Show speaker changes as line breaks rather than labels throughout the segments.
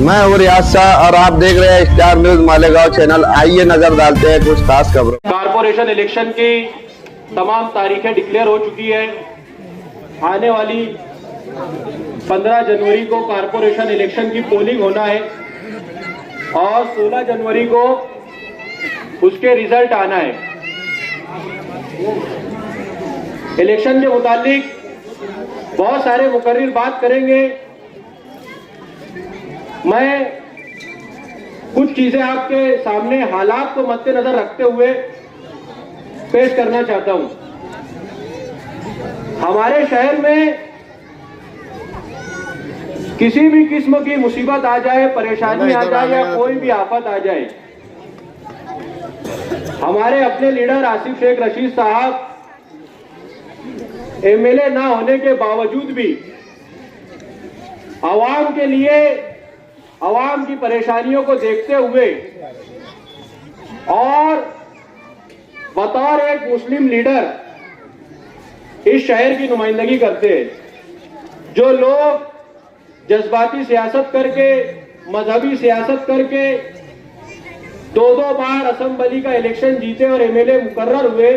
मैं हूँ रियाज शाह और आप देख रहे हैं स्टार न्यूज मालेगांव चैनल। आइए नजर डालते हैं कुछ खास खबरों।
कारपोरेशन इलेक्शन की तमाम तारीखें डिक्लेयर हो चुकी है। आने वाली 15 जनवरी को कारपोरेशन इलेक्शन की पोलिंग होना है और 16 जनवरी को उसके रिजल्ट आना है। इलेक्शन के मुतालिक बहुत सारे मुकर्रिर बात करेंगे। मैं कुछ चीजें आपके सामने हालात को मद्देनजर रखते हुए पेश करना चाहता हूं। हमारे शहर में किसी भी किस्म की मुसीबत आ जाए, परेशानी आ जाए या कोई भी आफत आ जाए, हमारे अपने लीडर आसिफ शेख रशीद साहब एमएलए ना होने के बावजूद भी आवाम के लिए, आवाम की परेशानियों को देखते हुए और बतौर एक मुस्लिम लीडर इस शहर की नुमाइंदगी करते हैं। जो लोग जज्बाती सियासत करके, मजहबी सियासत करके 2-2 बार असेंबली का इलेक्शन जीते और एमएलए मुकर्रर हुए,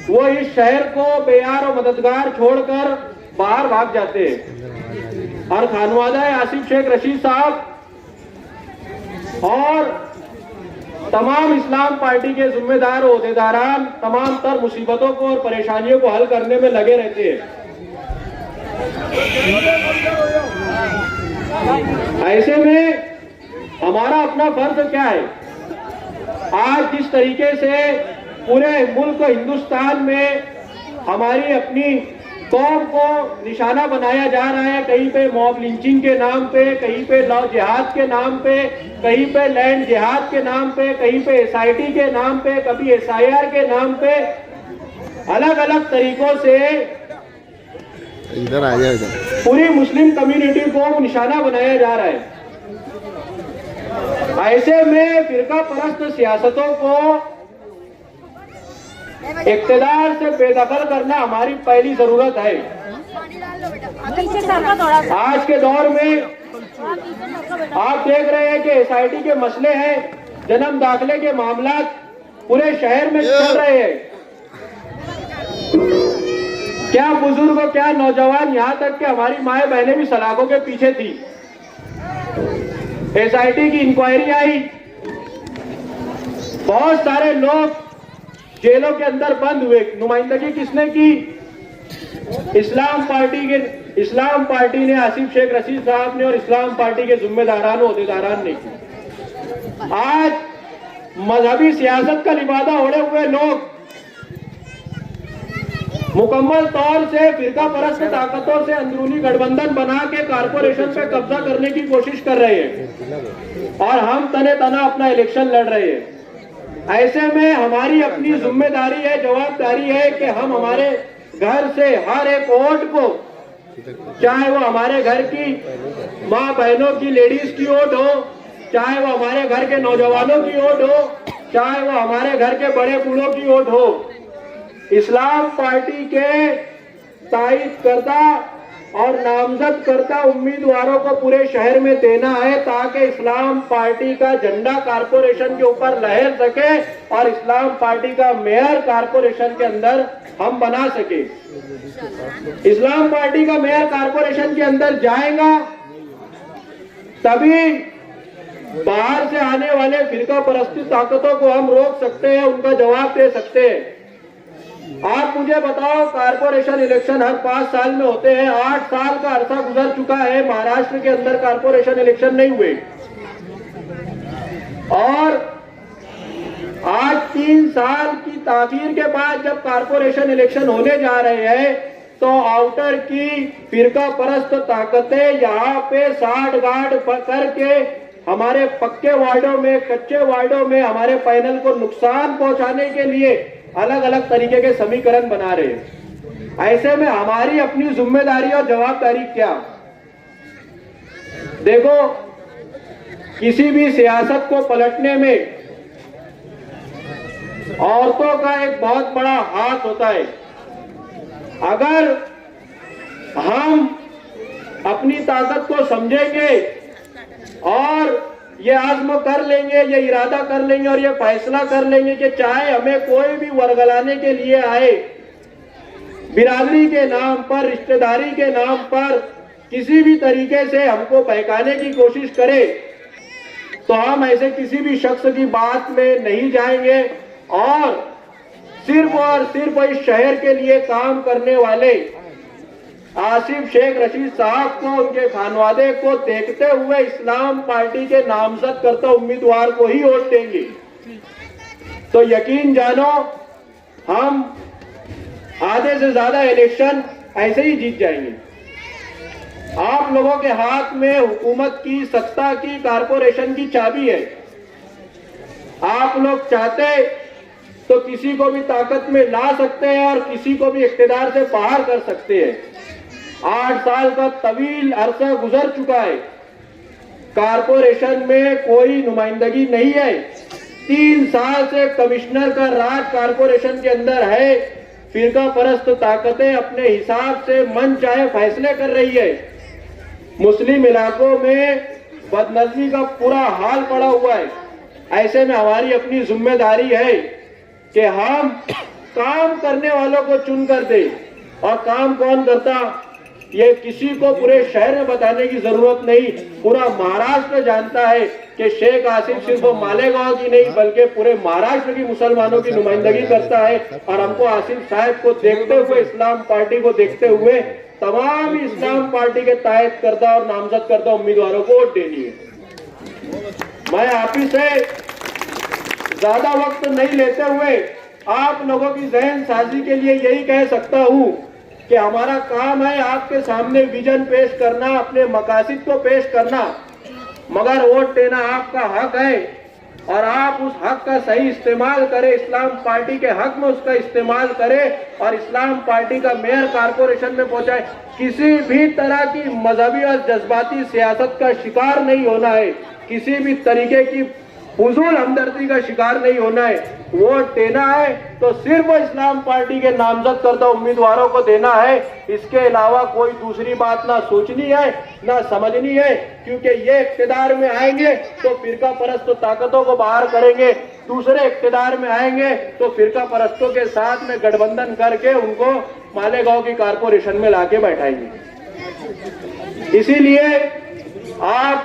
वो इस शहर को बेयार और मददगार छोड़कर बाहर भाग जाते हैं। और खानवादा आसिफ शेख रशीद साहब और तमाम इस्लाम पार्टी के जिम्मेदार ओहदेदारान तमाम तर मुसीबतों को और परेशानियों को हल करने में लगे रहते हैं। ऐसे में हमारा अपना फर्ज क्या है? आज जिस तरीके से पूरे मुल्क हिंदुस्तान में हमारी अपनी कौम को निशाना बनाया जा रहा है, कहीं पे मॉब लिंचिंग के नाम पे, कहीं पे लॉ जिहाद के नाम पे, कहीं पे लैंड जिहाद के नाम पे, कहीं पे एसआईटी के नाम पे, कभी एसआईआर के नाम पे, अलग अलग तरीकों से
इधर आ जाओ, इधर
पूरी मुस्लिम कम्युनिटी को निशाना बनाया जा रहा है। ऐसे में फिरका परस्त सियासतों को इक्तदार से बेदखल करना हमारी पहली जरूरत है। आज के दौर में आप देख रहे हैं कि एसआईटी के मसले हैं, जन्म दाखिले के मामला पूरे शहर में चल रहे हैं। क्या बुजुर्ग, क्या नौजवान, यहाँ तक कि हमारी माए बहनें भी सलाखों के पीछे थी। एसआईटी की इंक्वायरी आई, बहुत सारे लोग जेलों के अंदर बंद हुए। नुमाइंदगी किसने की? इस्लाम पार्टी ने, आसिफ शेख रशीद साहब ने और इस्लाम पार्टी के जिम्मेदारान ओहदेदारान ने की। आज मजहबी सियासत का लिबादा ओढ़े हुए लोग मुकम्मल तौर से फिरका परस्त ताकतों से अंदरूनी गठबंधन बना के कारपोरेशन पे कब्जा करने की कोशिश कर रहे हैं और हम तने तना अपना इलेक्शन लड़ रहे हैं। ऐसे में हमारी अपनी जिम्मेदारी है, जवाबदारी है कि हम हमारे घर से हर एक वोट को, चाहे वो हमारे घर की माँ बहनों की, लेडीज की वोट हो, चाहे वो हमारे घर के नौजवानों की वोट हो, चाहे वो हमारे घर के बड़े बूढ़ों की वोट हो, इस्लाम पार्टी के तायद करता और नामजद करता उम्मीदवारों को पूरे शहर में देना है, ताकि इस्लाम पार्टी का झंडा कारपोरेशन के ऊपर लहर सके और इस्लाम पार्टी का मेयर कारपोरेशन के अंदर हम बना सके। इस्लाम पार्टी का मेयर कारपोरेशन के अंदर जाएगा तभी बाहर से आने वाले फिरका परस्ती ताकतों को हम रोक सकते हैं, उनका जवाब दे सकते हैं। आप मुझे बताओ, कारपोरेशन इलेक्शन हर 5 साल में होते हैं। 8 साल का अरसा गुजर चुका है, महाराष्ट्र के अंदर कारपोरेशन इलेक्शन नहीं हुए और आज 3 साल की ताखीर के बाद जब कारपोरेशन इलेक्शन होने जा रहे हैं तो आउटर की फिरका परस्त ताकतें यहाँ पे साठ गांठ करके हमारे पक्के वार्डों में, कच्चे वार्डों में हमारे पैनल को नुकसान पहुंचाने के लिए अलग अलग तरीके के समीकरण बना रहे हैं। ऐसे में हमारी अपनी जिम्मेदारी और जवाबदारी क्या? देखो, किसी भी सियासत को पलटने में औरतों का एक बहुत बड़ा हाथ होता है। अगर हम अपनी ताकत को समझेंगे और ये आज़्म कर लेंगे, ये इरादा कर लेंगे और ये फैसला कर लेंगे कि चाहे हमें कोई भी वर्गलाने के लिए आए, बिरादरी के नाम पर, रिश्तेदारी के नाम पर किसी भी तरीके से हमको बहकाने की कोशिश करे, तो हम ऐसे किसी भी शख्स की बात में नहीं जाएंगे और सिर्फ इस शहर के लिए काम करने वाले आसिफ शेख रशीद साहब को, उनके खानवादे को देखते हुए इस्लाम पार्टी के नामजद करता उम्मीदवार को ही वोट देंगे। तो यकीन जानो हम आधे से ज्यादा इलेक्शन ऐसे ही जीत जाएंगे। आप लोगों के हाथ में हुकूमत की, सत्ता की, कारपोरेशन की चाबी है। आप लोग चाहते तो किसी को भी ताकत में ला सकते हैं और किसी को भी इख्तिदार से बाहर कर सकते हैं। 8 साल का तवील अरसा गुजर चुका है, कारपोरेशन में कोई नुमाइंदगी नहीं है। 3 साल से कमिश्नर का राज कारपोरेशन के अंदर है। फिरका परस्त ताकतें अपने हिसाब से मन चाहे फैसले कर रही है। मुस्लिम इलाकों में बदनज़मी का पूरा हाल पड़ा हुआ है। ऐसे में हमारी अपनी जिम्मेदारी है कि हम काम करने वालों को चुन कर दे। और काम कौन करता, ये किसी को पूरे शहर में बताने की जरूरत नहीं। पूरा महाराष्ट्र जानता है कि शेख आसिफ सिर्फ मालेगांव की नहीं बल्कि पूरे महाराष्ट्र की मुसलमानों की नुमाइंदगी करता है। और हमको आसिफ साहब को देखते हुए, इस्लाम पार्टी को देखते हुए तमाम इस्लाम पार्टी के तायद करदा और नामजद करदा उम्मीदवारों को वोट देनी है। मैं आप ही से ज्यादा वक्त नहीं लेते हुए आप लोगों की जहन साजी के लिए यही कह सकता हूं कि हमारा काम है आपके सामने विजन पेश करना, अपने मकासद को पेश करना, मगर वोट देना आपका हक है और आप उस हक का सही इस्तेमाल करें। इस्लाम पार्टी के हक में उसका इस्तेमाल करें और इस्लाम पार्टी का मेयर कारपोरेशन में पहुंचाए। किसी भी तरह की मजहबी और जज्बाती सियासत का शिकार नहीं होना है, किसी भी तरीके की फुजूल हमदर्दी का शिकार नहीं होना है। वोट देना है तो सिर्फ इस्लाम पार्टी के नामजद करदा उम्मीदवारों को देना है। इसके अलावा कोई दूसरी बात ना सोचनी है ना समझनी है, क्योंकि ये इख्तिदार में आएंगे तो फिरका परस्त ताकतों को बाहर करेंगे, दूसरे इख्तिदार में आएंगे तो फिरका परस्तों के साथ में गठबंधन करके उनको मालेगांव की कारपोरेशन में लाके बैठाएंगे। इसीलिए आप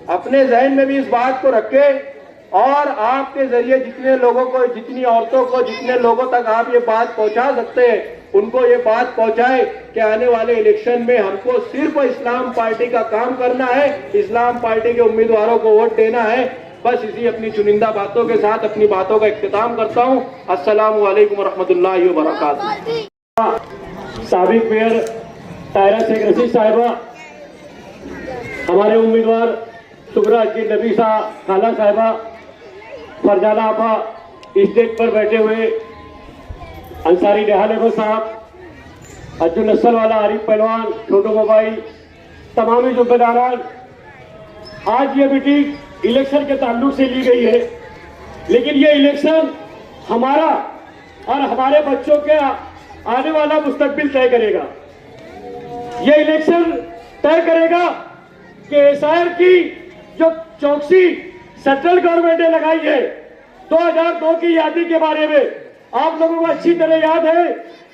अपने जहन में भी इस बात को रखें और आपके जरिए जितने लोगों को, जितनी औरतों को, जितने लोगों तक आप ये बात पहुंचा सकते हैं उनको ये बात पहुंचाए कि आने वाले इलेक्शन में हमको सिर्फ इस्लाम पार्टी का काम करना है, इस्लाम पार्टी के उम्मीदवारों को वोट देना है। बस इसी अपनी चुनिंदा बातों के साथ अपनी बातों का इख्तिताम करता हूं। अस्सलामु अलैकुम रहमतुल्लाहि व बरकातुहू। साबिक मेयर ताहिरा शेख रशीद साहिबा, हमारे उम्मीदवार सुगरा जी नबीसा खाला साहिबा, फरजाना आपा, स्टेज पर बैठे हुए अंसारी डेहालेबो साहब, अर्जुन नस्ल वाला आरिफ पहलवान, छोटो मोबाइल, तमामी जुम्मेदारान, आज ये मीटिंग इलेक्शन के ताल्लुक से ली गई है, लेकिन ये इलेक्शन हमारा और हमारे बच्चों के आने वाला मुस्तकबिल तय करेगा। ये इलेक्शन तय करेगा कि एसआईआर की जो चौकसी सेंट्रल गवर्नमेंट ने लगाई है 2002 की यादी के बारे में, आप लोगों को अच्छी तरह याद है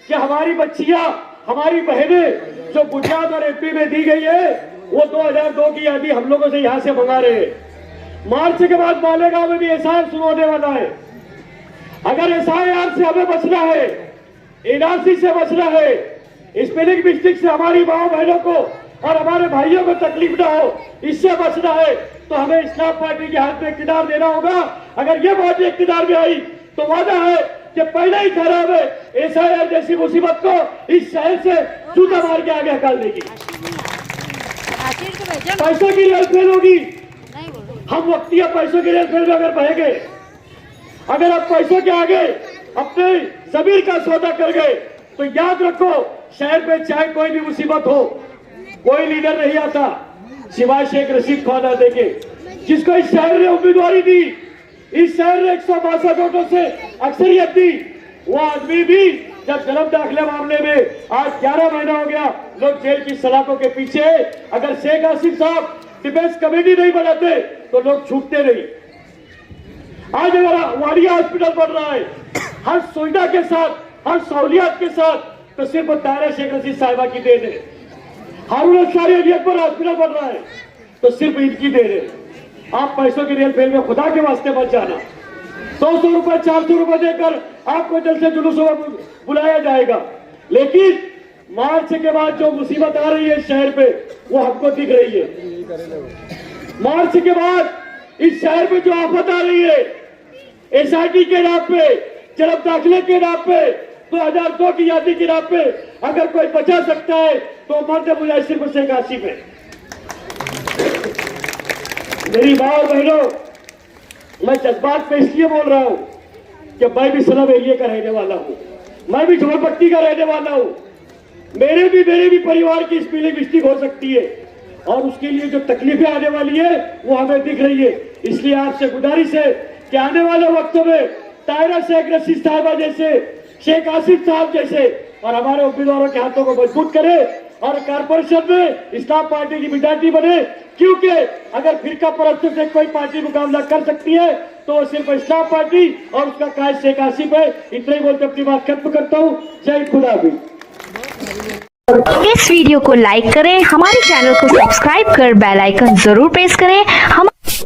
कि हमारी बच्चियां, हमारी बहनें जो गुजरात और एमपी में दी गई है वो 2002 की यादी हम लोगों से यहां से मंगा रहे हैं। मार्च के बाद मालेगांव में भी एसआईआर शुरू होने वाला है। अगर एसआईआर से हमें बचना है, एनआरसी से बचना है, स्पेलिंग मिस्टेक से हमारी माओ बहनों को और हमारे भाइयों को तकलीफ ना हो, इससे बचना है तो हमें इस्लाम पार्टी के हाथ में इख्तियार देना होगा। अगर ये पार्टी इख्तियार में आई तो वादा है कि पहले ही खराब है एसआईआर जैसी मुसीबत को इस शहर से जूता मार के आगे हकाल देगी। पैसों की रेलफेल होगी, हम वक्तिया पैसों की रेलफेल में अगर बहेंगे, अगर आप पैसों के आगे अपने जमीर का सौदा कर गए तो याद रखो शहर में चाहे कोई भी मुसीबत हो, कोई लीडर नहीं आता सिवाय शेख रशीद खान देके, जिसको इस शहर ने उम्मीदवारी दी, इस शहर ने 162 वोटों से अक्सरियत दी। वो आदमी भी जब जन्म दाखिले मामले में आज 11 महीना हो गया लोग जेल की सलाखों के पीछे, अगर शेख आसिफ साहब डिफेंस कमेटी नहीं बनाते तो लोग छूटते नहीं। आज अगर वाडिया हॉस्पिटल बन रहा है हर सुविधा के साथ, हर सहूलियत के साथ, तो सिर्फ तारा शेख रशीद साहिबा की देन है। हारून अंसारी अली अकबर हॉस्पिटल बन रहा है तो सिर्फ इनकी देन है। आप पैसों की रेल फेल में खुदा के वास्ते मत जाना। 200 रुपए 400 रुपए देकर आपको जलसे जुलूसों में बुलाया जाएगा, लेकिन मार्च के बाद जो मुसीबत आ रही है इस शहर पे वो हमको दिख रही है। मार्च के बाद इस शहर पे जो आफत आ रही है, एसआईटी के नाम पे, जरब दाखिले के नाम पे, 2002 की यादी के नाम पे अगर कोई बचा सकता है तो मर्द मुझे सिर्फ शेख आसिफ है। मेरी मां और बहनों, मैं जज्बात पे इसलिए बोल रहा हूं कि मैं भी सलब एरिया का रहने वाला हूं, मैं भी झोपड़पट्टी का रहने वाला हूं। मेरे भी परिवार की स्पेलिंग मिस्टेक हो सकती है और उसके लिए जो तकलीफें आने वाली है वो हमें दिख रही है। इसलिए आपसे गुजारिश है कि आने वाले वक्तों में तायरा शेख रशीद साहिबा जैसे, शेख आसिफ साहब जैसे और हमारे उम्मीदवारों के हाथों को मजबूत करे और कारपोरेशन में इस्लाम पार्टी की मेजॉरिटी बने, क्योंकि अगर फिरका परस्त से कोई पार्टी मुकाबला कर सकती है तो वो सिर्फ इस्लाम पार्टी और उसका कायद शेख आसिफ है। इतना ही बोलते अपनी बात खत्म करता हूँ। जय खुदा हाफिज।
इस वीडियो को लाइक करें, हमारे चैनल को सब्सक्राइब कर बेल आइकन जरूर प्रेस करें। हम